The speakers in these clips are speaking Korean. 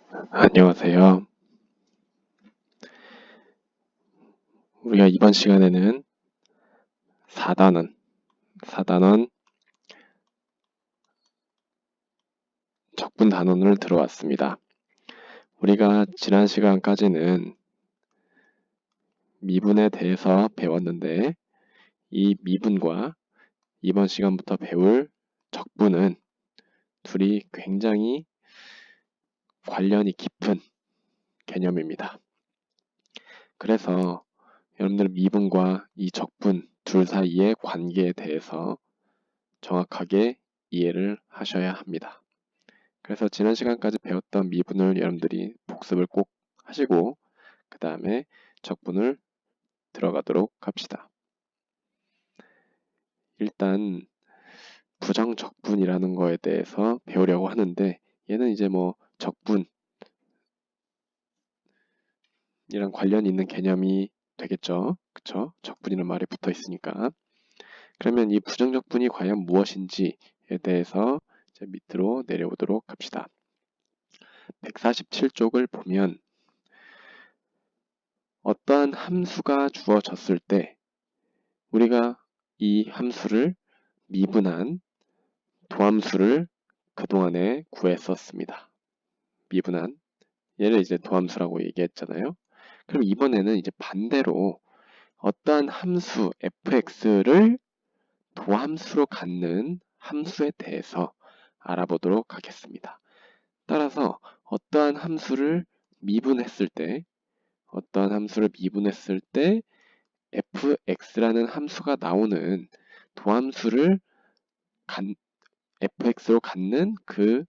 안녕하세요. 우리가 이번 시간에는 4단원 적분 단원을 들어왔습니다. 우리가 지난 시간까지는 미분에 대해서 배웠는데 이 미분과 이번 시간부터 배울 적분은 둘이 굉장히 관련이 깊은 개념입니다. 그래서 여러분들 미분과 이 적분 둘 사이의 관계에 대해서 정확하게 이해를 하셔야 합니다. 그래서 지난 시간까지 배웠던 미분을 여러분들이 복습을 꼭 하시고 그 다음에 적분을 들어가도록 합시다. 일단 부정적분이라는 거에 대해서 배우려고 하는데 얘는 이제 뭐 적분이랑 관련 있는 개념이 되겠죠. 그쵸? 적분이라는 말이 붙어 있으니까. 그러면 이 부정적분이 과연 무엇인지에 대해서 이제 밑으로 내려오도록 합시다. 147쪽을 보면 어떠한 함수가 주어졌을 때 우리가 이 함수를 미분한 도함수를 그동안에 구했었습니다. 미분한 얘를 이제 도함수라고 얘기했잖아요. 그럼 이번에는 이제 반대로 어떠한 함수 fx를 도함수로 갖는 함수에 대해서 알아보도록 하겠습니다. 따라서 어떠한 함수를 미분했을 때 fx라는 함수가 나오는 도함수를 fx로 갖는 그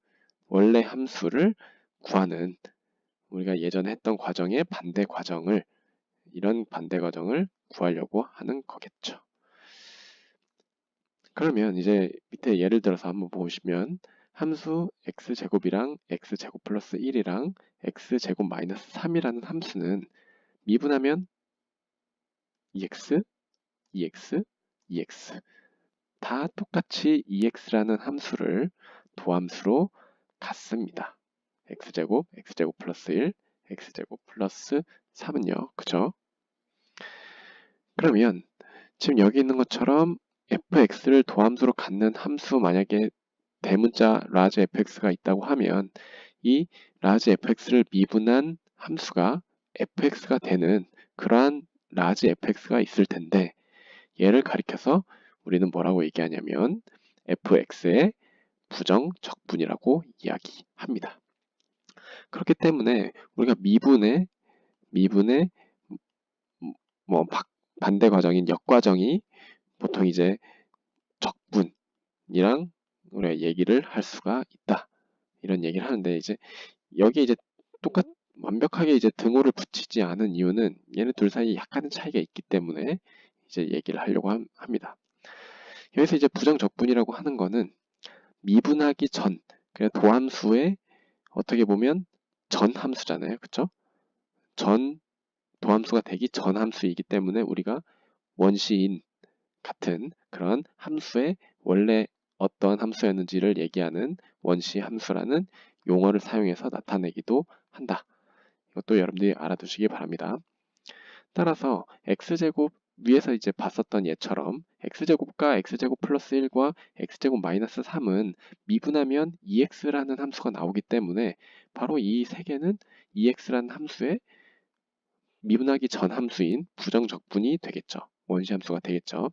원래 함수를 구하는 우리가 예전에 했던 과정의 이런 반대 과정을 구하려고 하는 거겠죠. 그러면 이제 밑에 예를 들어서 한번 보시면 함수 x제곱이랑 x제곱 플러스 1이랑 x제곱 마이너스 3이라는 함수는 미분하면 2x, 2x, 2x 다 똑같이 2x라는 함수를 도함수로 갖습니다. x제곱, x제곱 플러스 1, x제곱 플러스 3은요. 그죠? 그러면 지금 여기 있는 것처럼 fx를 도함수로 갖는 함수 만약에 대문자 라지 fx가 있다고 하면 이 라지 fx를 미분한 함수가 fx가 되는 그러한 라지 fx가 있을 텐데 얘를 가리켜서 우리는 뭐라고 얘기하냐면 fx의 부정적분이라고 이야기합니다. 그렇기 때문에 우리가 미분의 뭐 반대 과정인 역과정이 보통 이제 적분이랑 우리가 얘기를 할 수가 있다. 이런 얘기를 하는데 이제 여기에 이제 완벽하게 이제 등호를 붙이지 않은 이유는 얘네 둘 사이에 약간의 차이가 있기 때문에 이제 얘기를 하려고 합니다. 여기서 이제 부정적분이라고 하는 거는 미분하기 전, 그냥 도함수의 어떻게 보면 전 함수잖아요. 그쵸? 도함수가 되기 전 함수이기 때문에 우리가 원시인 같은 그런 함수의 원래 어떤 함수였는지를 얘기하는 원시 함수라는 용어를 사용해서 나타내기도 한다. 이것도 여러분들이 알아두시기 바랍니다. 따라서 x제곱 위에서 이제 봤었던 예처럼 x제곱과 x제곱 플러스 1과 x제곱 마이너스 3은 미분하면 2x라는 함수가 나오기 때문에 바로 이 세 개는 2x라는 함수의 미분하기 전 함수인 부정적분이 되겠죠. 원시함수가 되겠죠.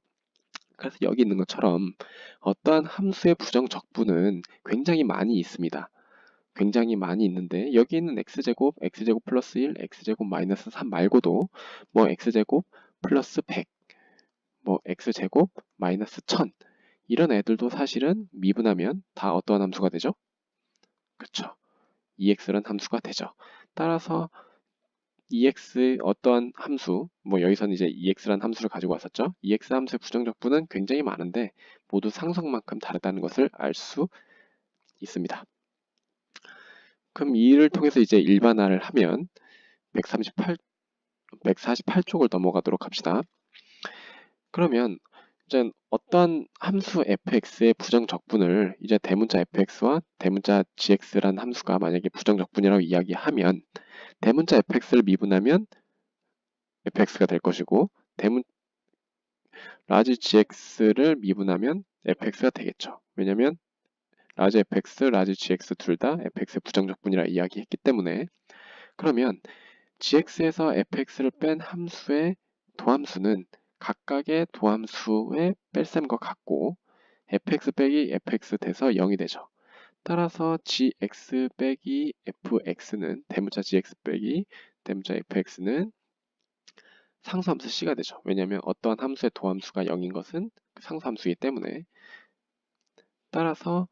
그래서 여기 있는 것처럼 어떠한 함수의 부정적분은 굉장히 많이 있습니다. 굉장히 많이 있는데 여기 있는 x제곱, x제곱 플러스 1, x제곱 마이너스 3 말고도 뭐 x제곱 플러스 100, 뭐 x제곱 마이너스 1000 이런 애들도 사실은 미분하면 다 어떠한 함수가 되죠? 그쵸? 2x라는 함수가 되죠. 따라서 2x 어떠한 함수, 뭐 여기서는 이제 2x라는 함수를 가지고 왔었죠. 2x 함수의 부정적분은 굉장히 많은데 모두 상성만큼 다르다는 것을 알 수 있습니다. 그럼 이를 통해서 이제 일반화를 하면 148쪽을 넘어가도록 합시다. 그러면 이제 어떤 함수 fx의 부정적분을 이제 대문자 fx와 대문자 gx라는 함수가 만약에 부정적분이라고 이야기하면 대문자 fx를 미분하면 fx가 될 것이고 라지 gx를 미분하면 fx가 되겠죠. 왜냐면 라지 fx, 라지 gx 둘 다 fx의 부정적분이라 이야기했기 때문에. 그러면 gx에서 fx를 뺀 함수의 도함수는 각각의 도함수의 뺄셈과 같고 fx 빼기 fx 돼서 0이 되죠. 따라서 gx 빼기 fx는 대문자 gx 빼기 대문자 fx는 상수함수 c가 되죠. 왜냐하면 어떠한 함수의 도함수가 0인 것은 상수함수이기 때문에. 따라서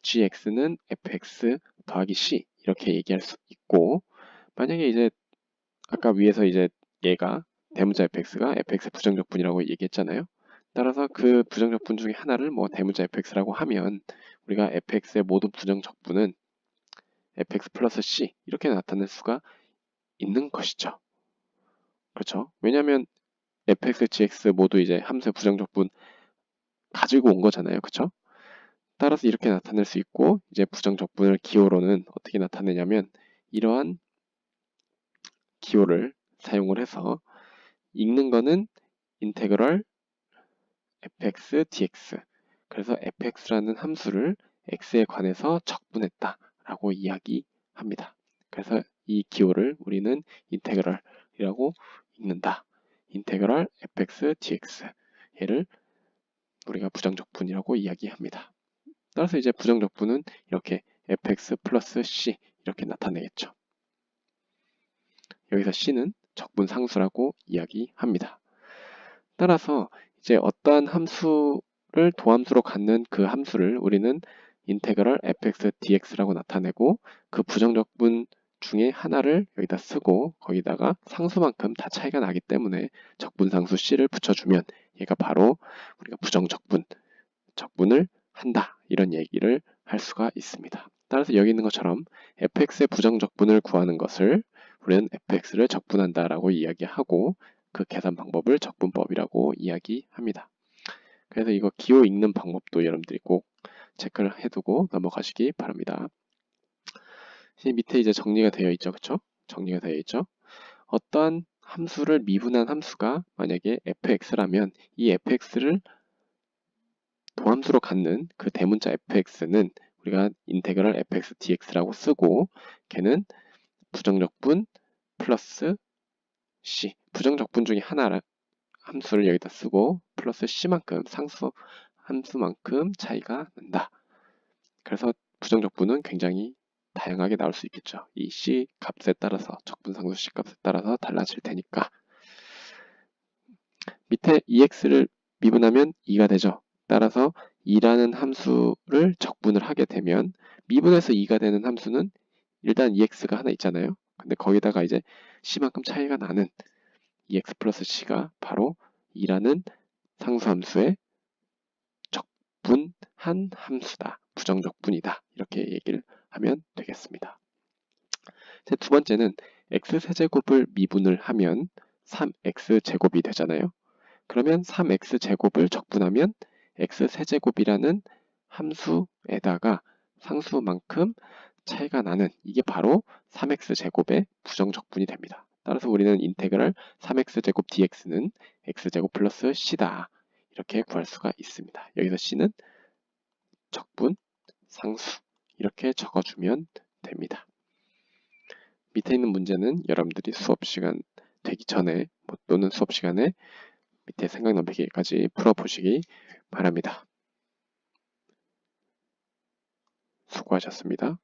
gx는 fx 더하기 c 이렇게 얘기할 수 있고, 만약에 이제 아까 위에서 이제 얘가 대문자 fx가 fx의 부정적분이라고 얘기했잖아요. 따라서 그 부정적분 중에 하나를 뭐 대문자 fx라고 하면 우리가 fx의 모든 부정적분은 fx 플러스 c 이렇게 나타낼 수가 있는 것이죠. 그렇죠? 왜냐하면 fx, gx 모두 이제 함수의 부정적분 가지고 온 거잖아요. 그렇죠? 따라서 이렇게 나타낼 수 있고, 이제 부정적분을 기호로는 어떻게 나타내냐면 이러한 기호를 사용을 해서 읽는 거는 인테그럴 fx dx, 그래서 fx라는 함수를 x에 관해서 적분했다라고 이야기합니다. 그래서 이 기호를 우리는 인테그럴이라고 읽는다. 인테그럴 fx dx, 얘를 우리가 부정적분이라고 이야기합니다. 따라서 이제 부정적분은 이렇게 fx 플러스 c 이렇게 나타내겠죠. 여기서 c는 적분상수라고 이야기합니다. 따라서 이제 어떠한 함수를 도함수로 갖는 그 함수를 우리는 인테그럴 fx dx라고 나타내고, 그 부정적분 중에 하나를 여기다 쓰고 거기다가 상수만큼 다 차이가 나기 때문에 적분상수 c를 붙여주면 얘가 바로 우리가 적분을 한다, 이런 얘기를 할 수가 있습니다. 따라서 여기 있는 것처럼 fx의 부정적분을 구하는 것을 우리는 fx를 적분한다라고 이야기하고, 그 계산 방법을 적분법이라고 이야기합니다. 그래서 이거 기호 읽는 방법도 여러분들이 꼭 체크를 해두고 넘어가시기 바랍니다. 밑에 이제 정리가 되어 있죠, 그렇죠? 정리가 되어 있죠. 어떠한 함수를 미분한 함수가 만약에 fx라면 이 fx를 도함수로 갖는 그 대문자 fx는 우리가 인테그럴 fx dx라고 쓰고, 걔는 부정적분 플러스 c, 부정적분 중에 하나 함수를 여기다 쓰고 플러스 c만큼 함수만큼 차이가 난다. 그래서 부정적분은 굉장히 다양하게 나올 수 있겠죠. 이 c 값에 따라서, 적분상수 c 값에 따라서 달라질 테니까. 밑에 ex를 미분하면 2가 되죠. 따라서 2라는 함수를 적분을 하게 되면 미분해서 2가 되는 함수는 일단 ex가 하나 있잖아요. 근데 거기다가 이제 c만큼 차이가 나는 ex 플러스 c가 바로 2라는 상수함수의 적분한 함수다. 부정적분이다. 이렇게 얘기를 하면 되겠습니다. 두 번째는 x세제곱을 미분을 하면 3x제곱이 되잖아요. 그러면 3x제곱을 적분하면 x세제곱이라는 함수에다가 상수만큼 차이가 나는, 이게 바로 3x제곱의 부정적분이 됩니다. 따라서 우리는 인테그럴 3x제곱 dx는 x제곱 플러스 c다, 이렇게 구할 수가 있습니다. 여기서 c는 적분, 상수 이렇게 적어주면 됩니다. 밑에 있는 문제는 여러분들이 수업 시간 되기 전에 또는 수업 시간에 밑에 생각 넘기기까지 풀어보시기 바랍니다. 수고하셨습니다.